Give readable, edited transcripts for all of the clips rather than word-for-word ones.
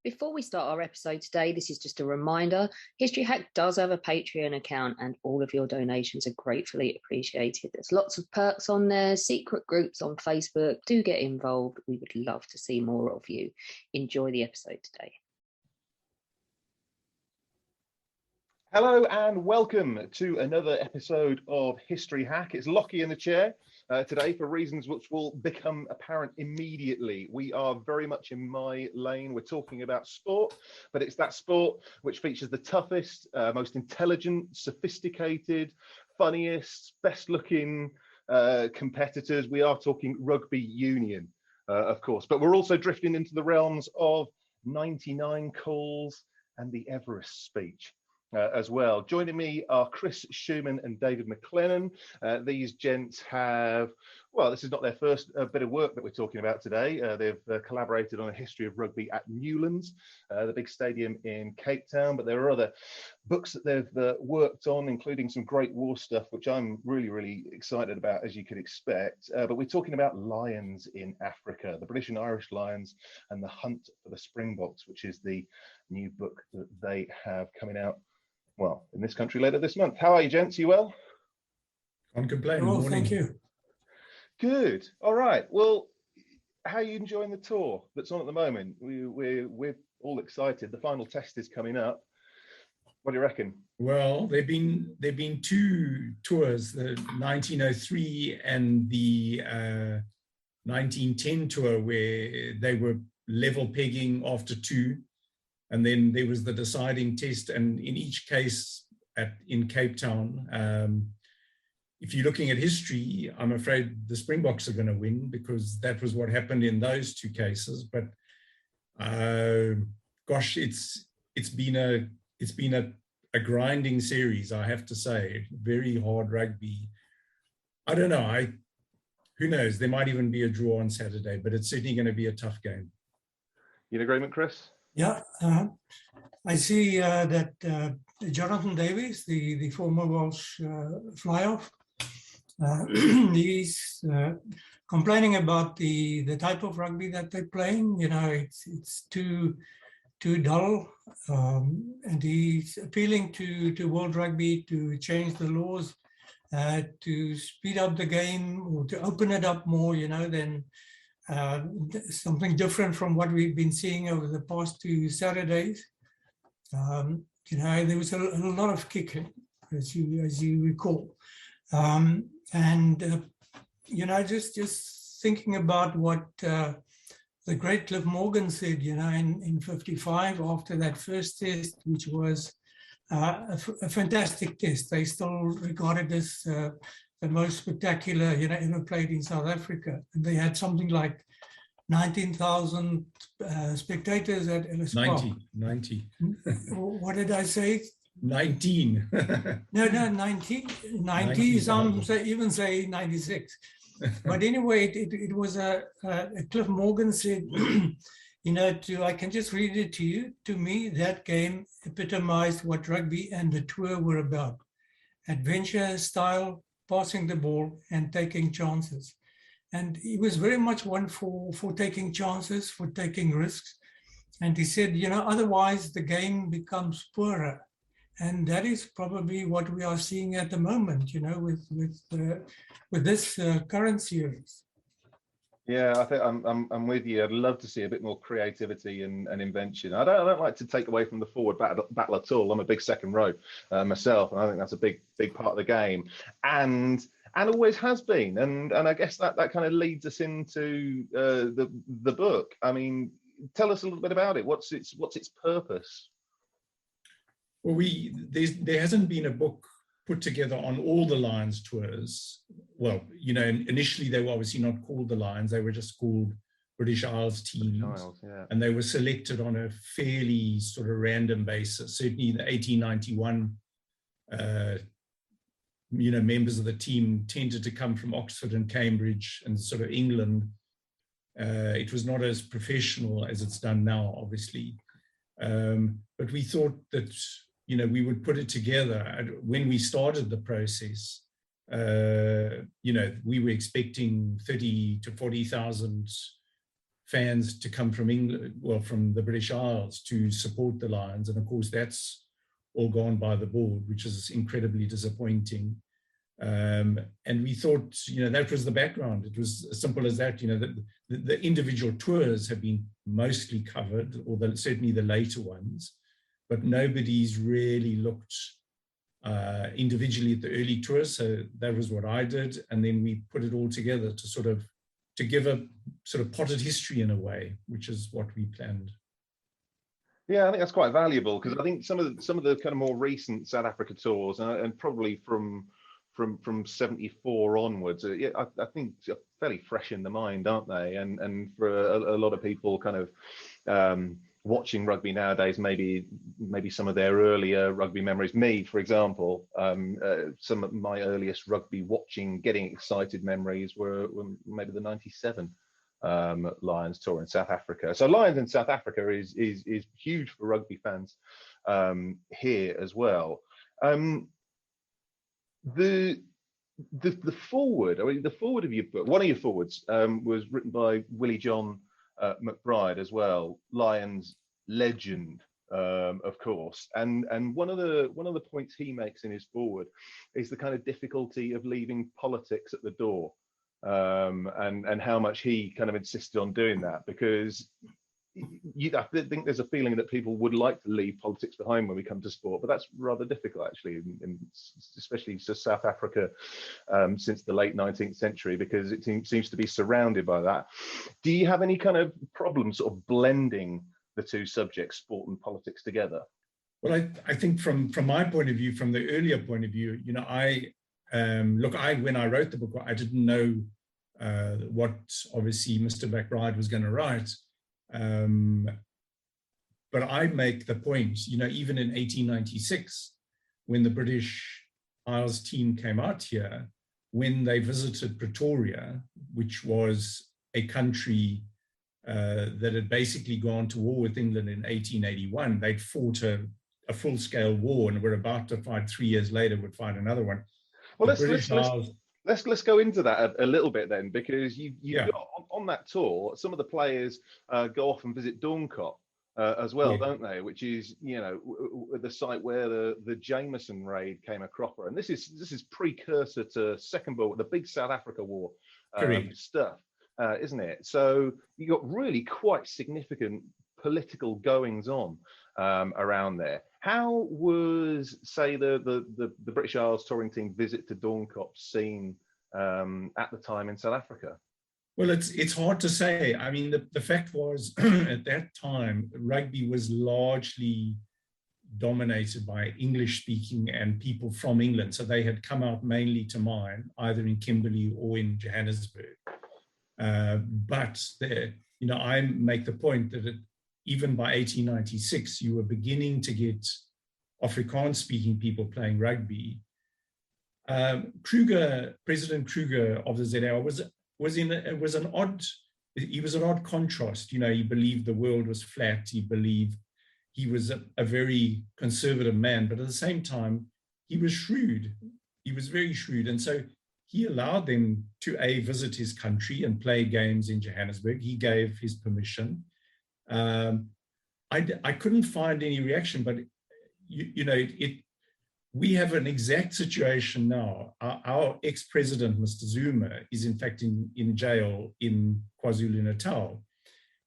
Before we start our episode today, this is just a reminder. History Hack does have a Patreon account and all of your donations are gratefully appreciated. There's lots of perks on there, secret groups on Facebook. Do get involved. We would love to see more of you. Enjoy the episode today. Hello and welcome to another episode of History Hack. It's Lockie in the chair today for reasons which will become apparent immediately. We are very much in my lane. We're talking about sport, but it's that sport which features the toughest, most intelligent, sophisticated, funniest, best looking competitors. We are talking rugby union, of course, but we're also drifting into the realms of 99 calls and the Everest speech. As well. Joining me are Chris Schoeman and David McLennan. These gents have, well, this is not their first bit of work that we're talking about today. They've collaborated on a history of rugby at Newlands, the big stadium in Cape Town, but there are other books that they've worked on, including some great war stuff, which I'm really excited about, as you could expect. But we're talking about lions in Africa, the British and Irish Lions and the hunt for the Springboks, which is the new book that they have coming out, well, in this country later this month. How are you, gents? You well? Can't complain. Well, thank you. Good. All right. Well, how are you enjoying the tour that's on at the moment? We're all excited. The final test is coming up. What do you reckon? Well, there've been two tours, the 1903 and the 1910 tour, where they were level pegging after two. And then there was the deciding test, and in each case in Cape Town, if you're looking at history, I'm afraid the Springboks are going to win, because that was what happened in those two cases. But gosh, it's been a grinding series, I have to say. Very hard rugby. I don't know. Who knows? There might even be a draw on Saturday, but it's certainly going to be a tough game. You in agreement, Chris? Yeah, I see that Jonathan Davies, the former Welsh fly-off, he's complaining about the type of rugby that they're playing. You know, it's too dull, and he's appealing to World Rugby to change the laws, to speed up the game, or to open it up more, you know, than something different from what we've been seeing over the past two Saturdays. You know, there was a lot of kicking, as you recall, and you know, just thinking about what the great Cliff Morgan said, you know, in '55 after that first test, which was a fantastic test. They still regard it as the most spectacular, you know, ever played in South Africa. And they had something like 19,000 spectators at Ellis Park. 90. What did I say? 19. No, 90. 90. Some even say 96. But anyway, it was Cliff Morgan said, you know, I can just read it to you. To me, that game epitomized what rugby and the tour were about. Adventure, style, passing the ball and taking chances. And he was very much one for taking chances, for taking risks. And he said, you know, otherwise the game becomes poorer. And that is probably what we are seeing at the moment, you know, with this current series. Yeah, I think I'm with you. I'd love to see a bit more creativity and invention. I don't like to take away from the forward battle at all. I'm a big second row myself, and I think that's a big part of the game, and always has been. And I guess that kind of leads us into the book. I mean, tell us a little bit about it. What's its purpose? Well, there hasn't been a book put together on all the Lions tours. Well, you know, initially they were obviously not called the Lions, they were just called British Isles teams. Yeah. And they were selected on a fairly sort of random basis. Certainly the 1891, you know, members of the team tended to come from Oxford and Cambridge and sort of England. It was not as professional as it's done now, obviously. But we thought that, you know, we would put it together. When we started the process, you know, we were expecting 30 to 40,000 fans to come from England, well, from the British Isles to support the Lions. And of course, that's all gone by the board, which is incredibly disappointing. And we thought, that was the background. It was as simple as that. The individual tours have been mostly covered, or certainly the later ones, but nobody's really looked individually at the early tours. So that was what I did. And then we put it all together to give a sort of potted history in a way, which is what we planned. Yeah, I think that's quite valuable, because I think some of the kind of more recent South Africa tours, and probably from 74 onwards, I think are fairly fresh in the mind, aren't they? And for a lot of people kind of watching rugby nowadays, maybe some of their earlier rugby memories. Me, for example, some of my earliest rugby watching, getting excited memories were maybe the '97 Lions tour in South Africa. So Lions in South Africa is huge for rugby fans here as well. The forward, the forward of your book, one of your forwards was written by Willie John McBride as well, Lions legend, of course. And one of the points he makes in his forward is the kind of difficulty of leaving politics at the door, and how much he kind of insisted on doing that, because I think there's a feeling that people would like to leave politics behind when we come to sport, but that's rather difficult actually, especially to South Africa since the late 19th century, because it seems to be surrounded by that. Do you have any kind of problem sort of blending the two subjects, sport and politics, together? Well, I think from my point of view, from the earlier point of view, when I wrote the book, I didn't know what obviously Mr. McBride was going to write. But I make the point, even in 1896, when the British Isles team came out here, when they visited Pretoria, which was a country that had basically gone to war with England in 1881, they'd fought a full-scale war, and were about to fight 3 years later, would fight another one. Well, let's go into that a little bit then, because you've got on that tour, some of the players go off and visit Doornkop as well, don't they? Which is, the site where the Jameson raid came a cropper, and this is precursor to Second World War, the big South Africa War stuff, isn't it? So you got really quite significant political goings on around there. How was, say, the British Isles touring team visit to Doornkop seen at the time in South Africa? Well, it's hard to say. I mean, the fact was, at that time, rugby was largely dominated by English-speaking and people from England. So they had come out mainly to mine, either in Kimberley or in Johannesburg. But I make the point that even by 1896, you were beginning to get Afrikaans-speaking people playing rugby. President Kruger of the ZAR was an odd contrast. He believed the world was flat. He believed he was a very conservative man, but at the same time, he was shrewd. He was very shrewd. And so he allowed them to visit his country and play games in Johannesburg. He gave his permission. I couldn't find any reaction, but we have an exact situation now. Our ex-president, Mr. Zuma, is in fact in jail in KwaZulu-Natal.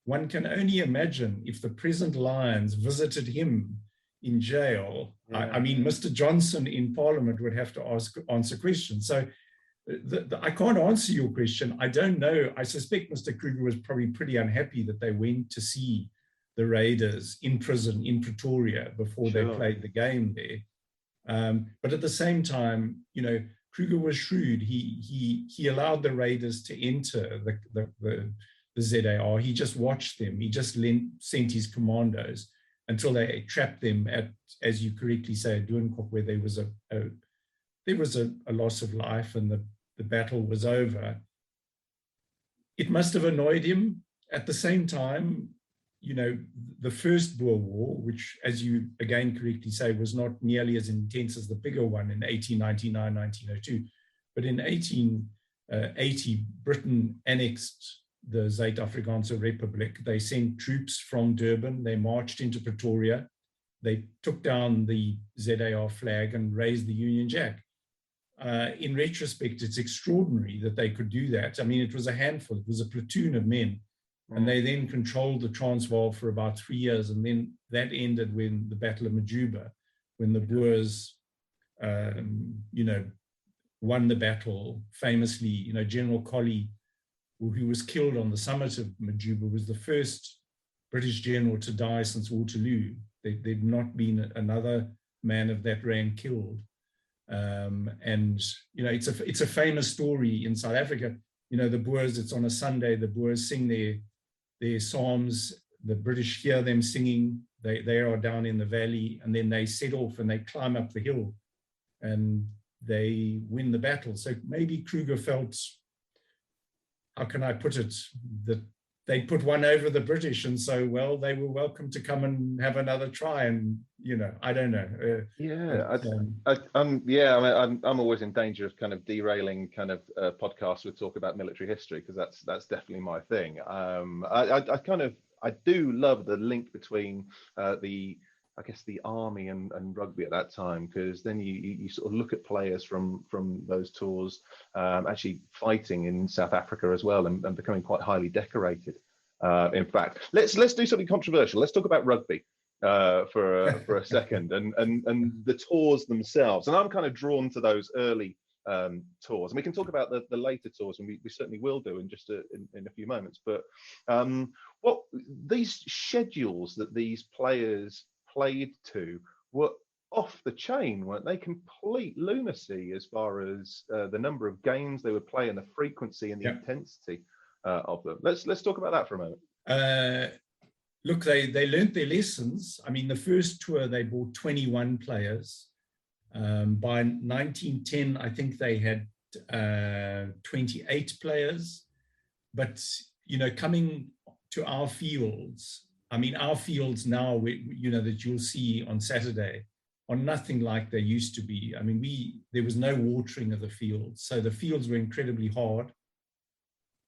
One can only imagine if the present Lions visited him in jail. Yeah. I mean, Mr. Johnson in Parliament would have to answer questions. So I can't answer your question. I don't know. I suspect Mr. Kruger was probably pretty unhappy that they went to see the Raiders in prison in Pretoria before they played the game there. But at the same time, Kruger was shrewd. He allowed the Raiders to enter the ZAR. He just watched them. He just sent his commandos until they trapped them at, as you correctly say, Doornkop, where there was a loss of life and the battle was over. It must have annoyed him. At the same time, the first Boer War, which, as you again correctly say, was not nearly as intense as the bigger one in 1899, 1902. But in 1880, Britain annexed the Zuid-Afrikaanse Republic. They sent troops from Durban. They marched into Pretoria. They took down the ZAR flag and raised the Union Jack. In retrospect, it's extraordinary that they could do that. I mean, it was a handful. It was a platoon of men. And they then controlled the Transvaal for about 3 years. And then that ended when the Battle of Majuba, when the Boers, won the battle. Famously, General Colley, who was killed on the summit of Majuba, was the first British general to die since Waterloo. There'd not been another man of that rank killed. It's a famous story in South Africa. The Boers, it's on a Sunday, the Boers sing their psalms, the British hear them singing, they are down in the valley, and then they set off and they climb up the hill and they win the battle. So maybe Kruger felt, how can I put it, that they put one over the British, and so, well, they were welcome to come and have another try. And I don't know. I'm always in danger of kind of derailing kind of podcasts with talk about military history, because that's definitely my thing. I do love the link between the army and rugby at that time, because then you sort of look at players from those tours actually fighting in South Africa as well, and becoming quite highly decorated. In fact, let's do something controversial. Let's talk about rugby for a second, and the tours themselves. And I'm kind of drawn to those early tours, and we can talk about the later tours, and we certainly will do in just in a few moments. But what these schedules that these players played to were off the chain, weren't they? Complete lunacy as far as the number of games they would play and the frequency and the intensity of them. Let's talk about that for a moment. Look, they learned their lessons. I mean, the first tour they brought 21 players. By 1910, I think they had 28 players. But coming to our fields, I mean, our fields now, that you'll see on Saturday are nothing like they used to be. I mean, there was no watering of the fields. So the fields were incredibly hard.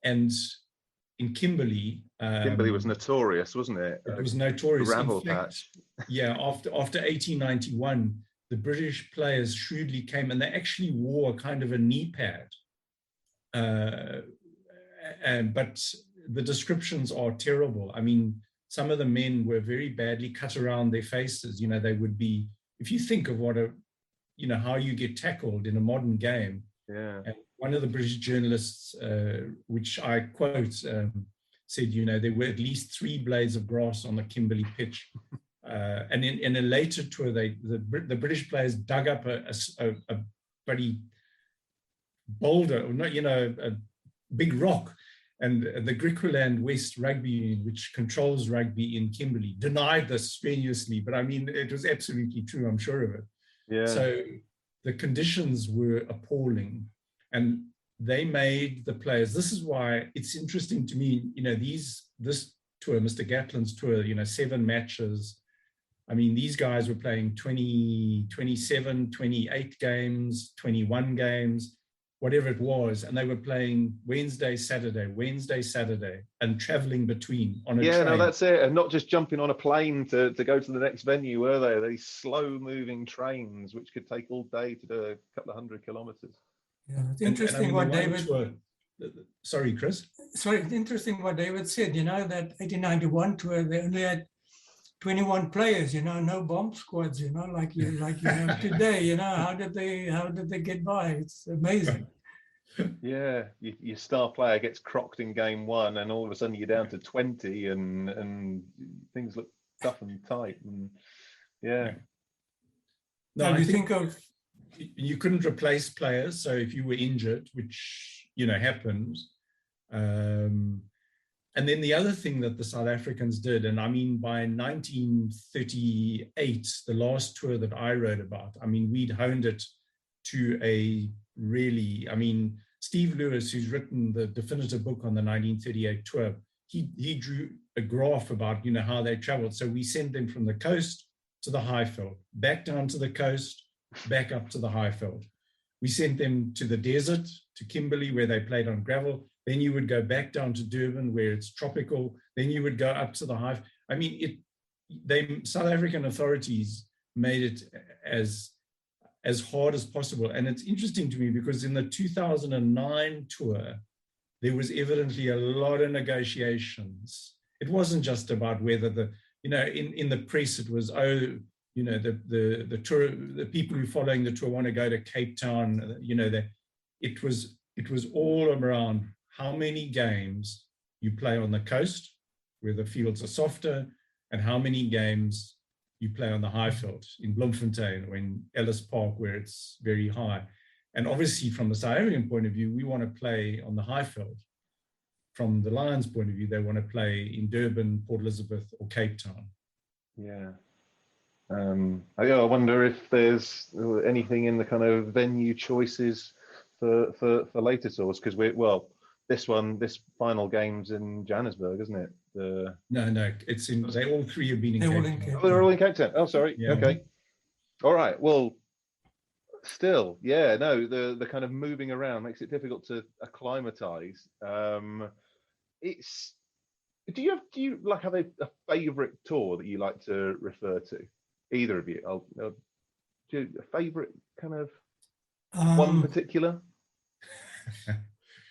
And in Kimberley... Kimberley was notorious, wasn't it? It was notorious. Gravel patch. Yeah, after 1891, the British players shrewdly came, and they actually wore kind of a knee pad. But the descriptions are terrible. I mean, some of the men were very badly cut around their faces. They would be, if you think of how you get tackled in a modern game. Yeah. And one of the British journalists, which I quote, said, there were at least 3 blades of grass on the Kimberley pitch. And in a later tour, the British players dug up a bloody boulder, or not, a big rock. And the Griqualand West Rugby Union, which controls rugby in Kimberley, denied this strenuously. But I mean, it was absolutely true, I'm sure of it. Yeah. So the conditions were appalling. And they made the players, this is why it's interesting to me, this tour, Mr. Gatlin's tour, 7 matches. I mean, these guys were playing 20, 27, 28 games, 21 games, whatever it was, and they were playing Wednesday, Saturday, and traveling between on a train. No, that's it. And not just jumping on a plane to go to the next venue, were they? These slow-moving trains, which could take all day to do a couple of 100 kilometers. Yeah, it's interesting what David... Sorry, Chris? Sorry, it's interesting what David said. That 1891 tour, they only had 21 players, no bomb squads, like you have today. How did they get by? It's amazing. Yeah, your star player gets crocked in game 1, and all of a sudden you're down to 20, and things look tough and tight. And yeah. No, you think of... You couldn't replace players, so if you were injured, which happened. And then the other thing that the South Africans did, and I mean, by 1938, the last tour that I wrote about, I mean, we'd honed it to a really, I mean, Steve Lewis, who's written the definitive book on the 1938 tour, he drew a graph about, how they traveled. So we sent them from the coast to the Highveld, back down to the coast, back up to the Highveld. We sent them to the desert, to Kimberley, where they played on gravel. Then you would go back down to Durban where it's tropical. Then you would go up to the high. I mean, South African authorities made it as hard as possible. And it's interesting to me because in the 2009 tour, there was evidently a lot of negotiations. It wasn't just about whether in the press it was, the tour, the people who are following the tour want to go to Cape Town, it was all around how many games you play on the coast where the fields are softer and how many games you play on the Highveld in Bloemfontein or in Ellis Park where it's very high. And obviously from the South African point of view, we want to play on the Highveld. From the Lions point of view, they want to play in Durban, Port Elizabeth or Cape Town. Yeah. I wonder if there's anything in the kind of venue choices for later tours, because this final game's in Johannesburg, isn't it? No, it's in. They all three have been in Cape Town. Oh, they're all in Cape Town. Oh, sorry. Yeah. Okay. All right. Well, still, yeah. No, the kind of moving around makes it difficult to acclimatise. Do you like have a favourite tour that you like to refer to? Either of you? Do you have a favourite kind of one particular?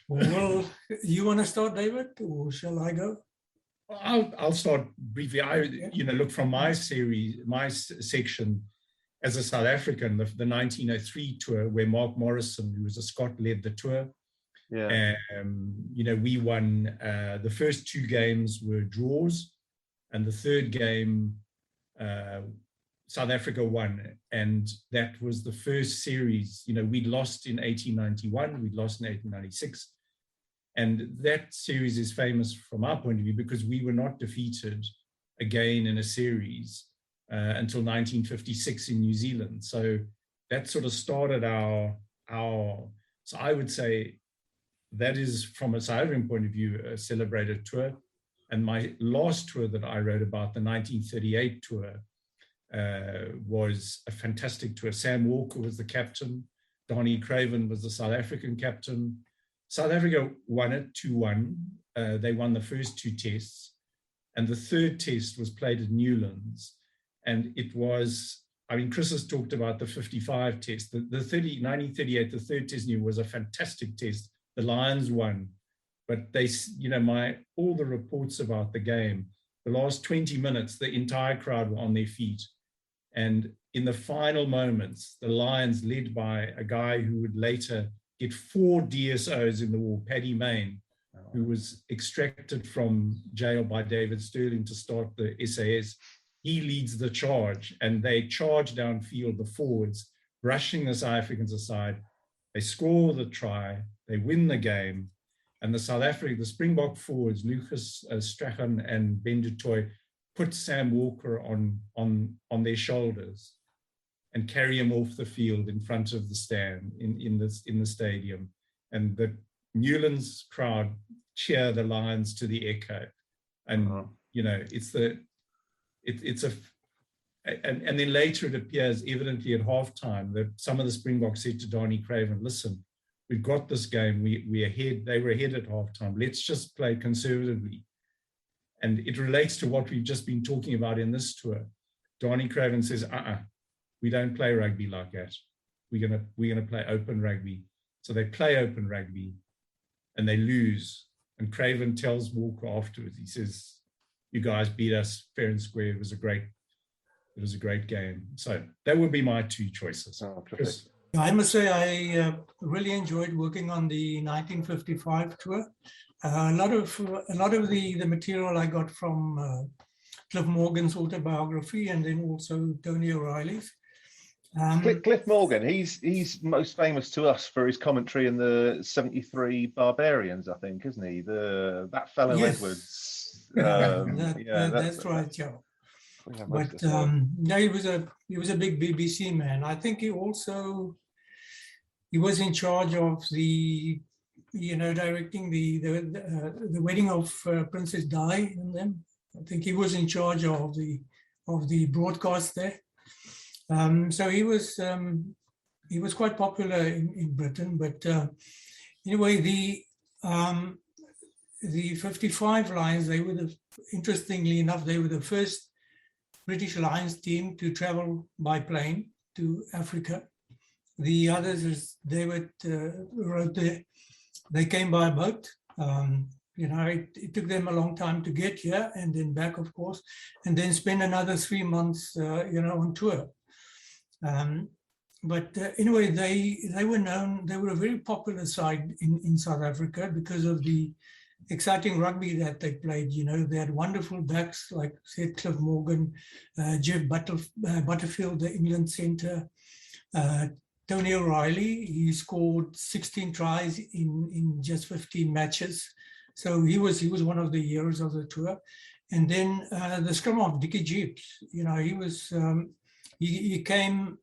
Well, you want to start, David, or shall I go? I'll start briefly. Look, from my section as a South African, the 1903 tour where Mark Morrison, who was a Scot, led the tour. Yeah. We won. The first two games were draws, and the third game, South Africa won, and that was the first series. We'd lost in 1891, we'd lost in 1896. And that series is famous from our point of view because we were not defeated again in a series until 1956 in New Zealand. So that sort of started so I would say that is, from a South African point of view, a celebrated tour. And my last tour that I wrote about, the 1938 tour, was a fantastic tour. Sam Walker was the captain. Donnie Craven was the South African captain. South Africa won it 2-1. They won the first two tests. And the third test was played at Newlands. And it was, Chris has talked about the 55 test. The 1938, the third test was a fantastic test. The Lions won. But all the reports about the game, the last 20 minutes, the entire crowd were on their feet. And in the final moments, the Lions, led by a guy who would later get 4 DSOs in the war, Paddy Mayne, who was extracted from jail by David Sterling to start the SAS. He leads the charge, and they charge downfield, the forwards, brushing the South Africans aside. They score the try, they win the game, and the Springbok forwards, Lucas Strachan and Ben du Toit, put Sam Walker on their shoulders and carry him off the field in front of the stand in the stadium. And the Newlands crowd cheer the Lions to the echo. And, and then later it appears evidently at halftime that some of the Springboks said to Donnie Craven, listen, we've got this game, we're ahead, they were ahead at halftime, let's just play conservatively. And it relates to what we've just been talking about in this tour. Donnie Craven says, we don't play rugby like that. We're gonna play open rugby. So they play open rugby and they lose. And Craven tells Walker afterwards, he says, you guys beat us fair and square. It was a great game. So that would be my two choices. I must say I really enjoyed working on the 1955 tour. A lot of the material I got from Cliff Morgan's autobiography, and then also Tony O'Reilly's. Cliff Morgan, he's most famous to us for his commentary in the 73 Barbarians, I think, isn't he? That fellow Edwards. That's right, Joe. But he was a big BBC man. I think he was in charge of the directing the wedding of Princess Di and them. I think he was in charge of the broadcast there. So he was quite popular in Britain. But anyway, the 55 Lions, they were interestingly enough, they were the first British Lions team to travel by plane to Africa. The others, they came by boat. It took them a long time to get here and then back, of course, and then spend another 3 months, on tour. But anyway, they were known, they were a very popular side in South Africa because of the exciting rugby that they played. They had wonderful backs like, say, Cliff Morgan, Jeff Butterfield, the England centre, Tony O'Reilly. He scored 16 tries in just 15 matches. So he was one of the heroes of the tour. And then the scrum half, Dickie Jeeps, he came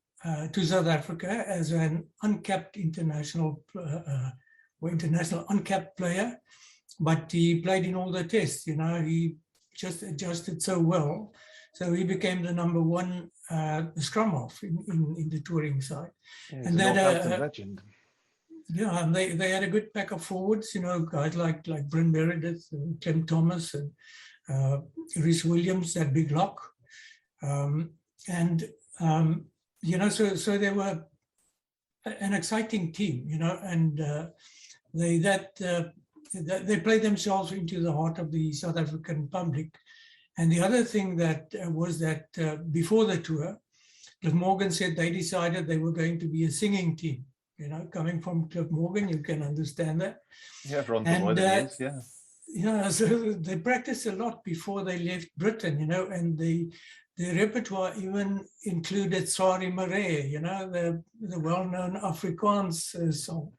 to South Africa as an uncapped international uncapped player, but he played in all the tests. He just adjusted so well, so he became the number one scrum half in the touring side. Yeah, and then legend. Yeah, and they had a good pack of forwards. Guys like Bryn Meredith and Clem Thomas and Rhys Williams, that big lock, so they were an exciting team, and they played themselves into the heart of the South African public. And the other thing that was that before the tour, Cliff Morgan said they decided they were going to be a singing team. Coming from Cliff Morgan, you can understand that. Yeah, Ron Boyd, yeah. So they practiced a lot before they left Britain, and the repertoire even included Sari Marais, the well-known Afrikaans song.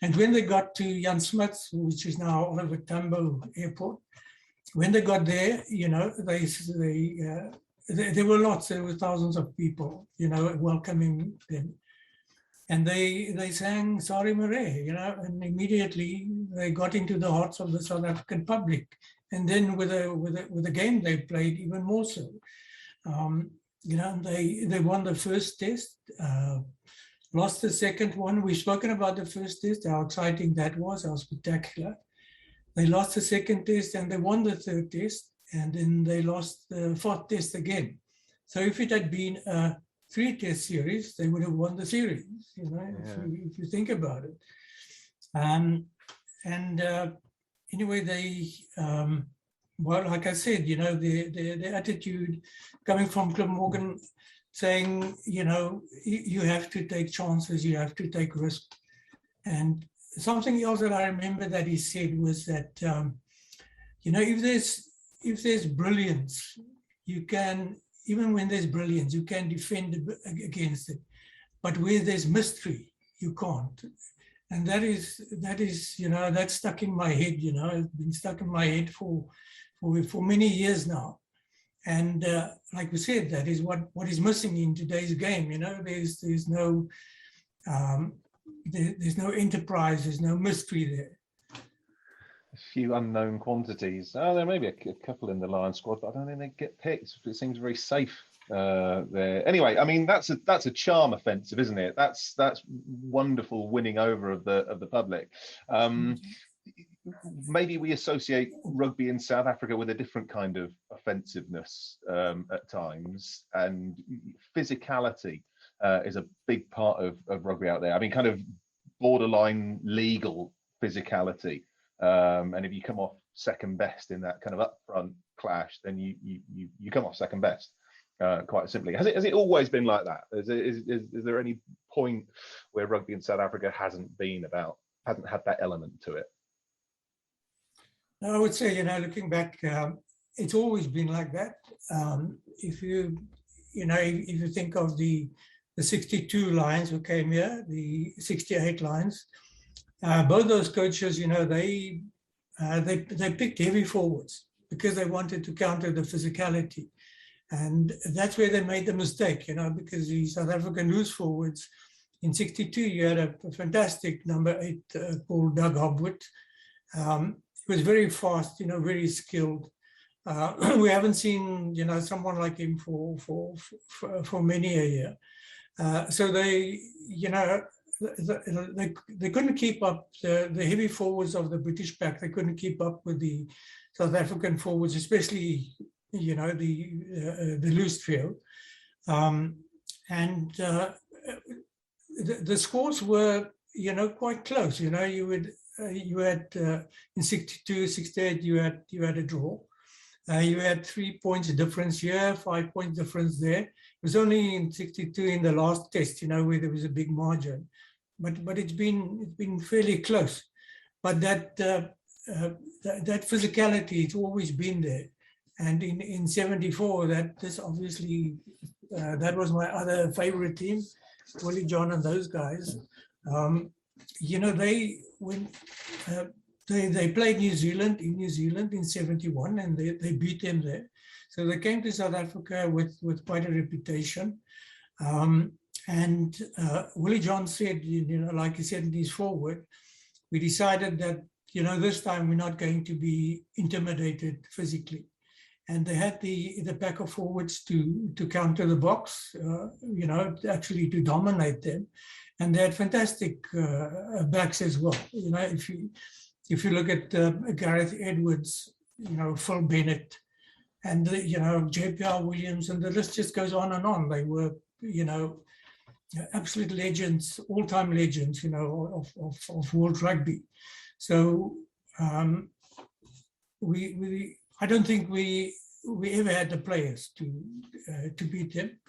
And when they got to Jan Smuts, which is now Oliver Tambo Airport, when they got there, there were lots, there were thousands of people, welcoming them. And they sang Sari Marais, and immediately they got into the hearts of the South African public. And then with a game they played even more so. They won the first test, lost the second one. We've spoken about the first test, how exciting that was, how spectacular. They lost the second test and they won the third test, and then they lost the fourth test again. So if it had been a 3-test series, they would have won the series, if you think about it. Anyway, they, like I said, the attitude coming from Cliff Morgan saying, you have to take chances, you have to take risks. And something else that I remember that he said was that, if there's brilliance, you can, even when there's brilliance, you can defend against it. But where there's mystery, you can't. And that is, that's stuck in my head, it's been stuck in my head for many years now. And like we said, that is what is missing in today's game. There's no enterprise, there's no mystery there. A few unknown quantities. Oh, there may be a couple in the Lion squad, but I don't think they get picked. It seems very safe there. Anyway, I mean, that's a charm offensive, isn't it? That's wonderful winning over of the public. Maybe we associate rugby in South Africa with a different kind of offensiveness at times, and physicality is a big part of rugby out there. I mean, kind of borderline legal physicality. And if you come off second best in that kind of upfront clash, then you come off second best, quite simply. Has it always been like that? Is there any point where rugby in South Africa hasn't had that element to it? I would say, looking back, it's always been like that. If you think of the 62 Lions who came here, the 68 Lions, both those coaches, they picked heavy forwards because they wanted to counter the physicality. And that's where they made the mistake, because the South African loose forwards in 62, you had a fantastic number 8 called Doug Hobwood. He was very fast, very skilled. We haven't seen, someone like him for many a year. So they, they couldn't keep up the heavy forwards of the British pack. They couldn't keep up with the South African forwards, especially, you know, the loose field. The scores were, you know, quite close. You know, you had in 62, 68, you had a draw. You had 3 points difference here, 5 points difference there. It was only in 62 in the last test, you know, where there was a big margin. But it's been fairly close. But that physicality, it's always been there. And in 74, that was my other favorite team, Willie John and those guys. You know, they played New Zealand in 71, and they beat them there. So they came to South Africa with quite a reputation. Willie John said, you know, like he said in his foreword, we decided that, you know, this time we're not going to be intimidated physically. And they had the pack of forwards to counter the box, you know, actually to dominate them. And they had fantastic backs as well. You know, if you look at Gareth Edwards, you know, Phil Bennett, and you know, JPR Williams, and the list just goes on and on. They were, you know, absolute legends, all-time legends, you know, of world rugby. So I don't think we ever had the players to beat them.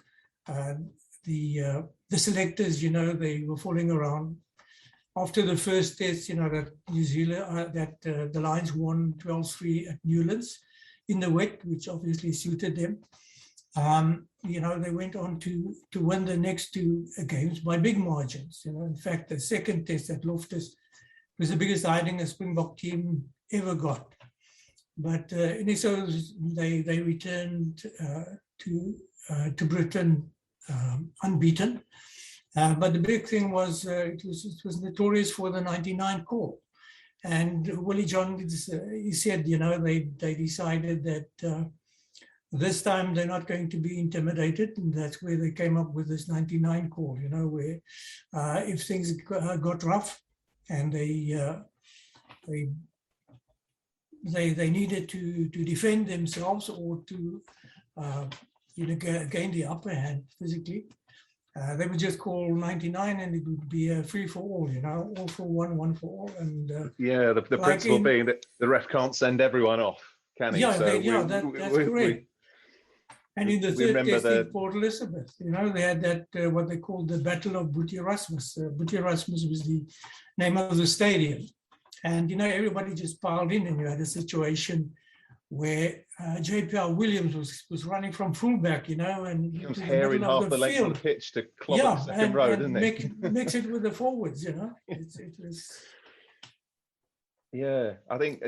The selectors, you know, they were falling around. After the first test, you know, that New Zealand, the Lions won 12-3 at Newlands in the wet, which obviously suited them. You know, they went on to win the next two games by big margins. You know, in fact, the second test at Loftus was the biggest hiding a Springbok team ever got. But so they returned to Britain unbeaten. But the big thing was it was notorious for the 99 call. And Willie John, he said, you know, they decided that this time they're not going to be intimidated, and that's where they came up with this 99 call, you know, where if things got rough and they needed to defend themselves or to you know, gain the upper hand physically, they would just call 99, and it would be a free for all, you know, all for one, one for all. And yeah, the like principle being that the ref can't send everyone off, can he? Yeah, so that's correct. And in the third test in Port Elizabeth, you know, they had that what they called the Battle of Boet Erasmus. Boet Erasmus was the name of the stadium, and you know, everybody just piled in, and you had a situation where JPR Williams was running from fullback, you know, and he was herring half the length of the pitch to clobber the second row, didn't he? Mix it with the forwards, you know. It was. Yeah, I think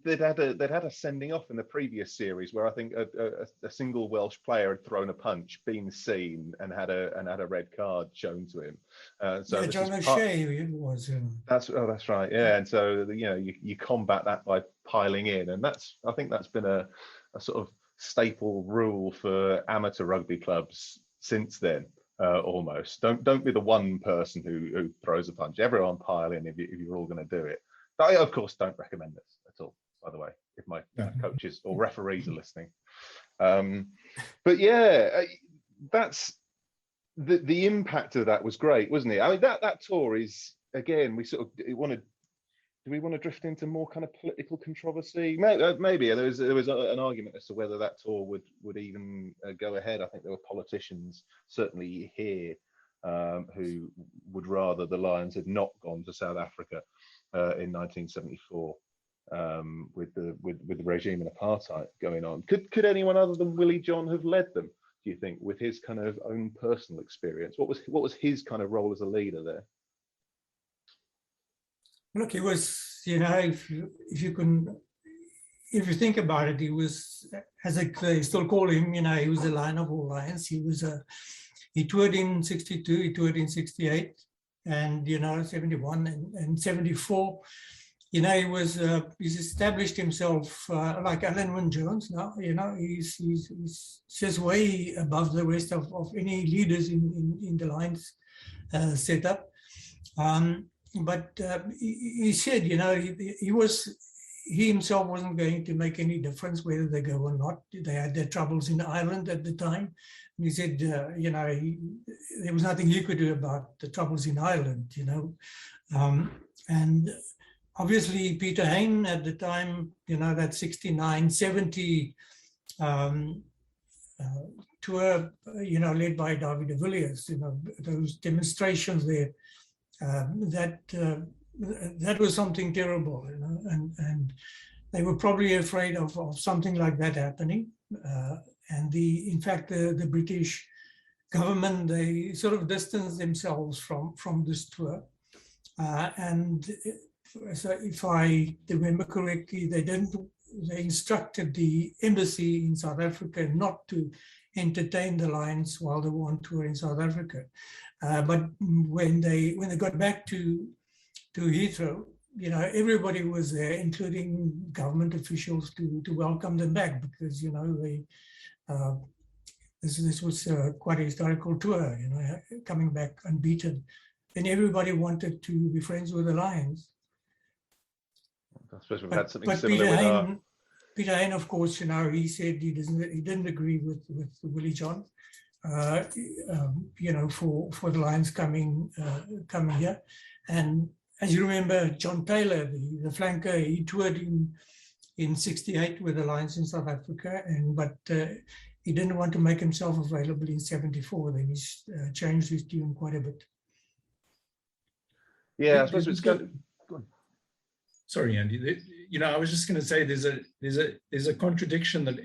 they'd had a sending off in the previous series where I think a single Welsh player had thrown a punch, been seen, and had a red card shown to him. So yeah, John O'Shea it was. That's right. Yeah, and so you know you combat that by piling in, and I think that's been a sort of staple rule for amateur rugby clubs since then. Almost don't be the one person who throws a punch. Everyone pile in if you're all going to do it. I, of course, don't recommend this at all, by the way, if my coaches or referees are listening. But yeah, that's the impact of that was great, wasn't it? I mean, that tour is, again, do we want to drift into more kind of political controversy? Maybe there was an argument as to whether that tour would even go ahead. I think there were politicians, certainly here, who would rather the Lions had not gone to South Africa in 1974 with the regime and apartheid going on. Could anyone other than Willie John have led them, do you think, with his kind of own personal experience? What was his kind of role as a leader there? Look, he was, you know, if you think about it, he was, as they still call him, you know, he was the Lion of all lions. He toured in 62, he toured in 68, and, you know, 71 and 74. You know, he's established himself like Alan Wynne-Jones now. You know, he's just way above the rest of any leaders in the Lions setup. But he said, he himself wasn't going to make any difference whether they go or not. They had their troubles in Ireland at the time. And he said, there was nothing he could do about the troubles in Ireland, And obviously Peter Hain at the time, that 69, 70 tour, led by David de Villiers, those demonstrations there, that was something terrible, and they were probably afraid of something like that happening. And in fact, the British government, they sort of distanced themselves from this tour. And so if I remember correctly, they instructed the embassy in South Africa not to entertain the Lions while they were on tour in South Africa. But when they got back to Heathrow, everybody was there, including government officials, to welcome them back, because this was quite a historical tour, coming back unbeaten, and everybody wanted to be friends with the Lions. I suppose we've had something similar with Peter Hain, of course, he said he didn't agree with Willie John, for the Lions coming here. And as you remember, John Taylor, the flanker, he toured in 68 with the Lions in South Africa, but he didn't want to make himself available in 74. Then he changed his tune quite a bit. Yeah, I suppose it's good. Sorry, Andy. I was just going to say there's a contradiction that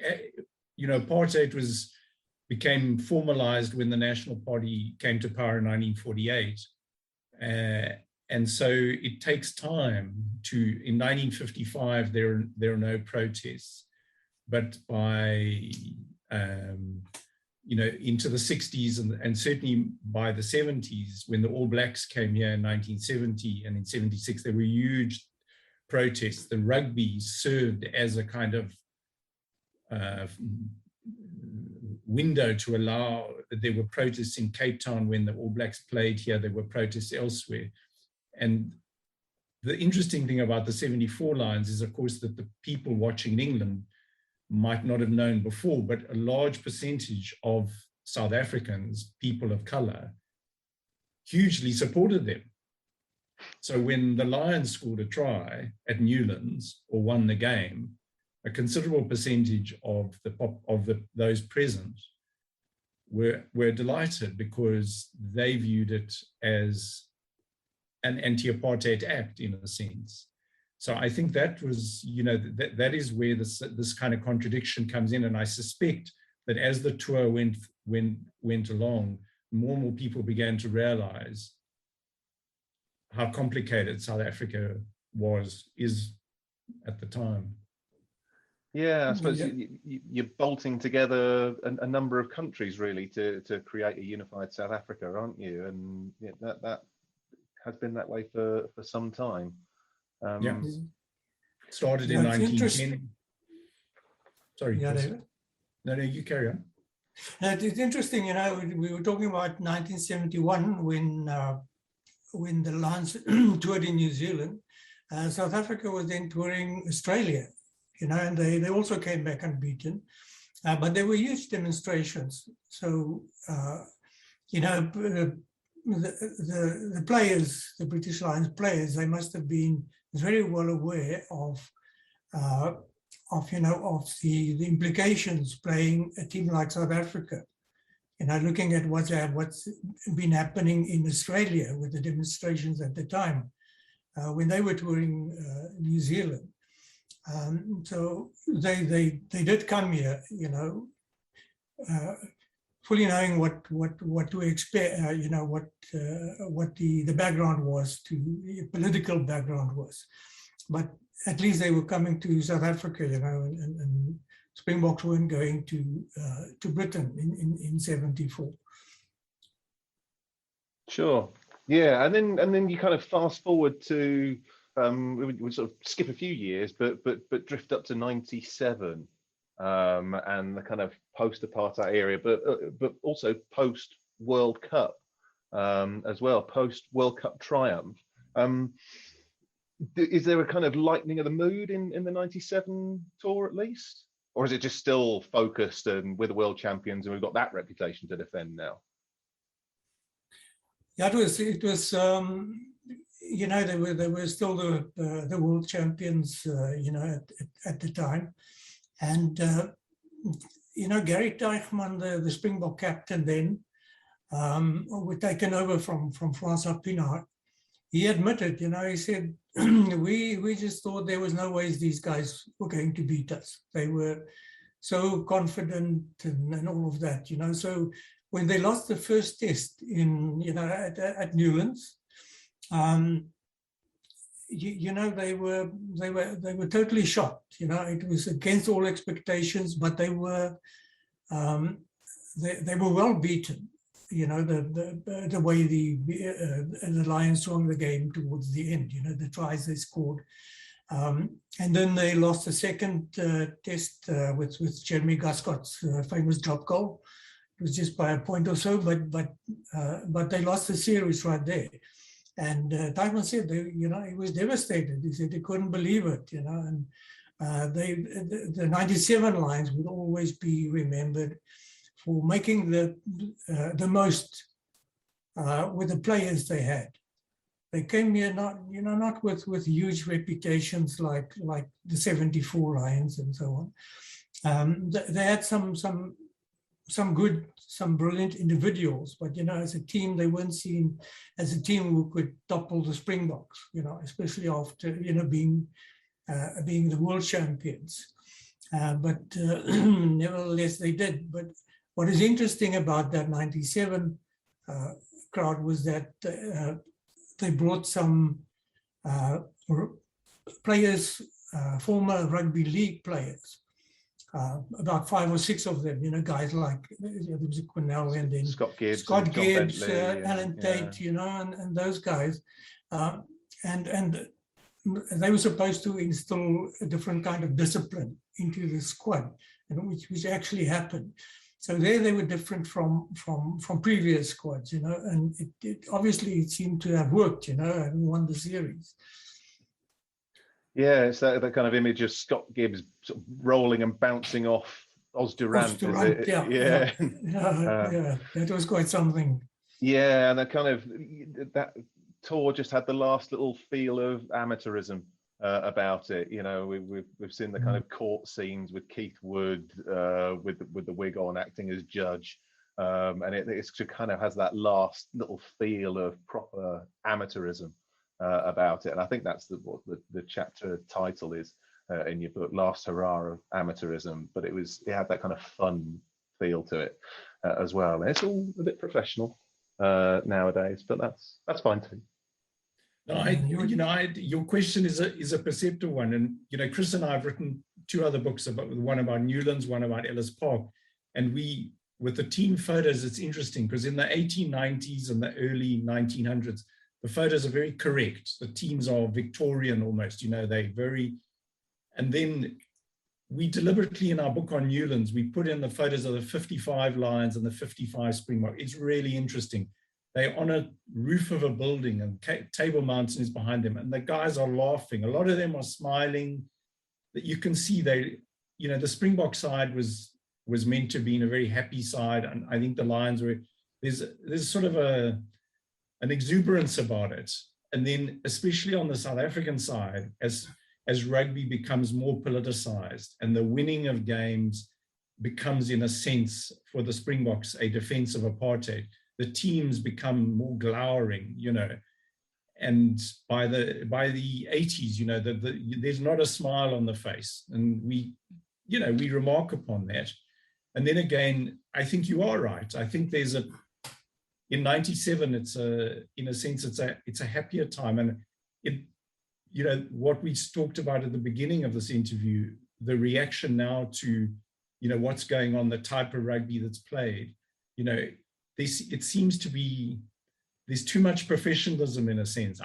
apartheid became formalized when the National Party came to power in 1948, and so it takes time in 1955 there are no protests, but by into the 60s and certainly by the 70s, when the All Blacks came here in 1970 and in 76, there were huge protests. The rugby served as a kind of window to allow that there were protests in Cape Town when the All Blacks played here. There were protests elsewhere. And the interesting thing about the 74 Lions is, of course, that the people watching in England might not have known before, but a large percentage of South Africans, people of color, hugely supported them. So when the Lions scored a try at Newlands or won the game, a considerable percentage of those present were delighted, because they viewed it as an anti-apartheid act in a sense. So I think that was, that is where this kind of contradiction comes in. And I suspect that as the tour went along, more and more people began to realize how complicated South Africa is at the time. Yeah, I suppose you're bolting together a number of countries really to create a unified South Africa, aren't you? And that has been that way for some time. Started in 1910. Sorry. Yeah, David? No, you carry on. It's interesting, we were talking about 1971 when the Lions toured in New Zealand. South Africa was then touring Australia, and they also came back unbeaten. But there were huge demonstrations. So, the players, the British Lions players, they must have been very well aware of the implications playing a team like South Africa. Looking at what's been happening in Australia with the demonstrations at the time when they were touring New Zealand. So they did come here, fully knowing what to expect, what the background was, the political background was. But at least they were coming to South Africa, and Springboks weren't going to Britain in 74. Sure. Yeah, and then you kind of fast forward to we sort of skip a few years, but drift up to 97, and the kind of post-apartheid area, but also post World Cup. as well, post World Cup triumph. Is there a kind of lightening of the mood in the 97 tour at least? Or is it just still focused and we're the world champions and we've got that reputation to defend now? Yeah, it was you know, they were still the world champions, you know, at the time. And, you know, Gary Teichmann, the Springbok captain then, were taken over from Francois Pienaar. He admitted, you know, he said, we just thought there was no ways these guys were going to beat us. They were so confident and all of that, you know. So when they lost the first test in, you know, at Newlands, you know, they were totally shocked. You know, it was against all expectations, but they were well beaten. You know, the way the Lions swung the game towards the end. You know, the tries they scored, and then they lost the second test with Jeremy Gascott's famous drop goal. It was just by a point or so, but they lost the series right there. And Teichmann said, you know, he was devastated. He said he couldn't believe it, you know. And the 97 Lions would always be remembered for making the most with the players they had. They came here not with huge reputations like the 74 Lions and so on. They had some good, some brilliant individuals, but, you know, as a team, they weren't seen as a team who could topple the Springboks, you know, especially after, you know, being the world champions. But nevertheless, they did. But what is interesting about that 97 crowd was that they brought some players, former rugby league players, about 5 or 6 of them, you know, guys like there was Quinnell and then Scott Gibbs, Alan Tate, you know, and those guys, and they were supposed to instill a different kind of discipline into the squad, and which actually happened. So there they were different from previous squads, you know, and it obviously it seemed to have worked, you know, and won the series. Yeah, it's that kind of image of Scott Gibbs sort of rolling and bouncing off Os Durant. Yeah, that was quite something. Yeah, and that tour just had the last little feel of amateurism about it. You know, we've seen the kind of court scenes with Keith Wood with the wig on acting as judge, and it kind of has that last little feel of proper amateurism about it. And I think that's what the chapter title is in your book, Last Hurrah of Amateurism. But it had that kind of fun feel to it as well. And it's all a bit professional nowadays, but that's fine too. No, your question is a perceptive one, and you know, Chris and I have written 2 other books, one about Newlands, one about Ellis Park, and with the team photos, it's interesting because in the 1890s and the early 1900s, the photos are very correct. The teams are Victorian almost, you know, and then we deliberately in our book on Newlands, we put in the photos of the 55 Lions and the 55 Springbok. It's really interesting. They're on a roof of a building and Table Mountain is behind them and the guys are laughing. A lot of them are smiling. That you can see you know, the Springbok side was meant to be in a very happy side. And I think the Lions there's sort of an exuberance about it. And then especially on the South African side, as rugby becomes more politicized and the winning of games becomes in a sense for the Springboks a defense of apartheid, the teams become more glowering, you know, and by the 80s, you know, there's not a smile on the face, and we remark upon that. And then again, I think you are right. I think in 97, it's a happier time, and you know, what we talked about at the beginning of this interview, the reaction now to, you know, what's going on, the type of rugby that's played, you know, it seems to be, there's too much professionalism in a sense.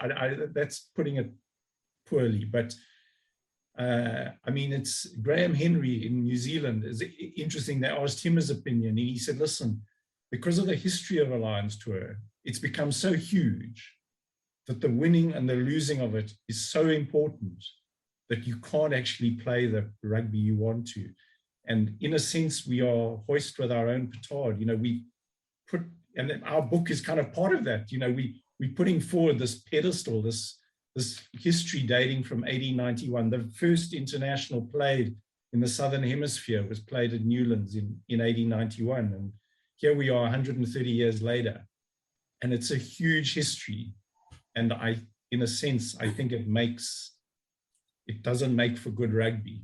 That's putting it poorly, but I mean, it's Graham Henry in New Zealand is interesting. They asked him his opinion, and he said, listen, because of the history of a Lions tour, it's become so huge that the winning and the losing of it is so important that you can't actually play the rugby you want to. And in a sense, we are hoist with our own petard. We put, and our book is kind of part of that. We're putting forward this pedestal, this history dating from 1891. The first international played in the Southern Hemisphere was played at Newlands in 1891. And here we are 130 years later. And it's a huge history. And in a sense, I think it doesn't make for good rugby.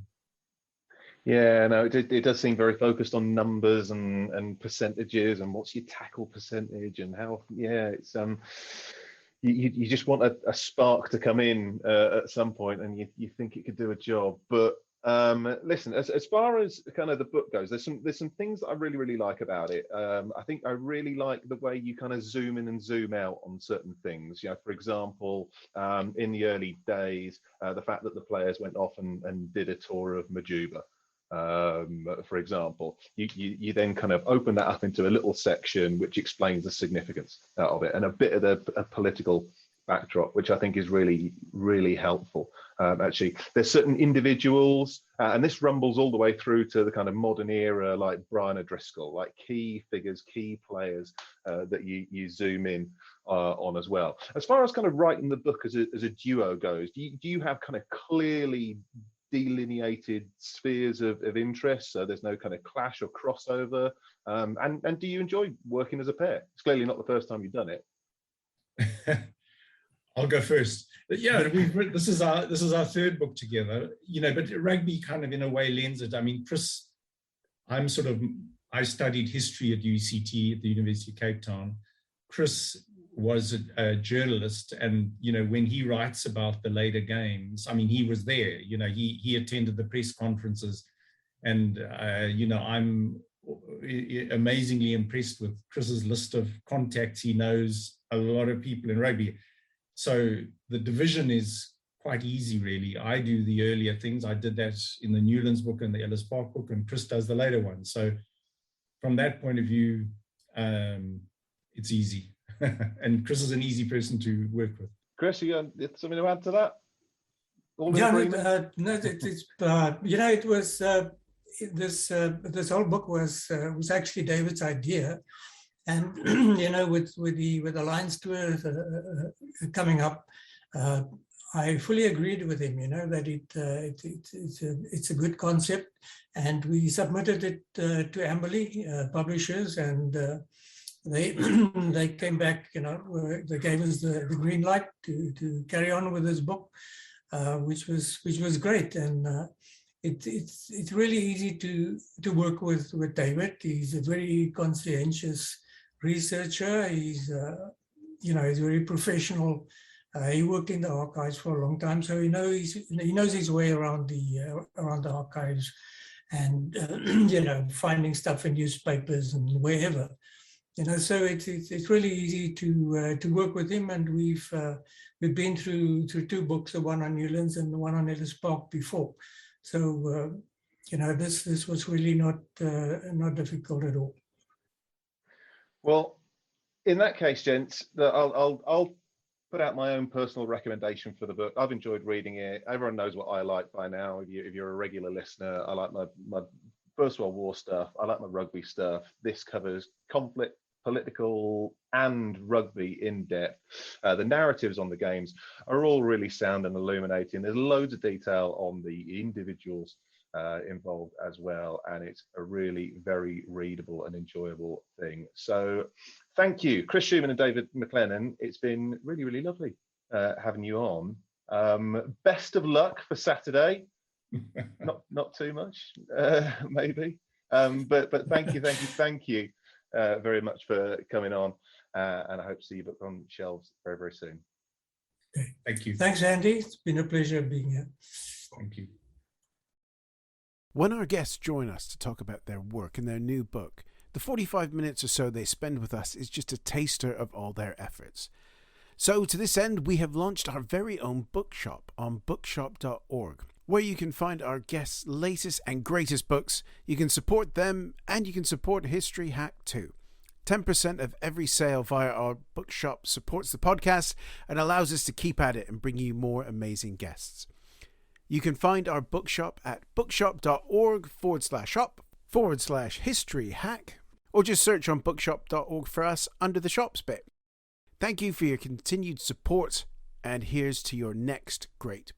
Yeah, no, it does seem very focused on numbers and percentages and what's your tackle percentage and how. Yeah, it's you just want a spark to come in at some point, and you think it could do a job. But listen, as far as kind of the book goes, there's some things that I really, really like about it. I think I really like the way you kind of zoom in and zoom out on certain things. For example, in the early days, the fact that the players went off and did a tour of Majuba. For example, you then kind of open that up into a little section which explains the significance of it and a bit of a political backdrop, which I think is really, really helpful. Actually, there's certain individuals, and this rumbles all the way through to the kind of modern era, like Brian O'Driscoll, like key figures, key players that you zoom in on as well. As far as kind of writing the book as a duo goes, do you have kind of clearly delineated spheres of interest, so there's no kind of clash or crossover, and do you enjoy working as a pair? It's clearly not the first time you've done it. I'll go first. But yeah, this is our third book together, but rugby kind of in a way lends it. I mean, Chris, I studied history at UCT at the University of Cape Town. Chris was a journalist, and when he writes about the later games, I mean, he was there. He attended the press conferences, and I'm amazingly impressed with Chris's list of contacts. He knows a lot of people in rugby, so the division is quite easy, really. I do the earlier things. I did that in the Newlands book and the Ellis Park book, and Chris does the later one. So from that point of view, it's easy. And Chris is an easy person to work with. Chris, you got something to add to that? It was this whole book was actually David's idea, and with the Lions tour coming up, I fully agreed with him. That it's a good concept, and we submitted it to Amberley publishers, and they came back. They gave us the green light to carry on with this book, which was great, and it's really easy to work with David. He's a very conscientious researcher. He's very professional. He worked in the archives for a long time, so he knows his way around the archives, and finding stuff in newspapers and wherever. So it's really easy to work with him, and we've been through two books, the one on Newlands and the one on Ellis Park before. So this was really not difficult at all. Well, in that case, gents, I'll put out my own personal recommendation for the book. I've enjoyed reading it. Everyone knows what I like by now. If you're a regular listener, I like my First World War stuff. I like my rugby stuff. This covers conflict, political and rugby in depth. The narratives on the games are all really sound and illuminating. There's loads of detail on the individuals involved as well, and it's a really very readable and enjoyable thing. So thank you, Chris Schoeman and David McLennan. It's been really, really lovely having you on. Best of luck for Saturday. not too much, maybe, but thank you very much for coming on, and I hope to see you book on shelves very, very soon. Okay. Thank you. Thanks, Andy. It's been a pleasure being here. Thank you. When our guests join us to talk about their work and their new book, the 45 minutes or so they spend with us is just a taster of all their efforts. So to this end, we have launched our very own bookshop on bookshop.org, where you can find our guests' latest and greatest books. You can support them, and you can support History Hack too. 10% of every sale via our bookshop supports the podcast and allows us to keep at it and bring you more amazing guests. You can find our bookshop at bookshop.org/shop/history hack, or just search on bookshop.org for us under the shops bit. Thank you for your continued support, and here's to your next great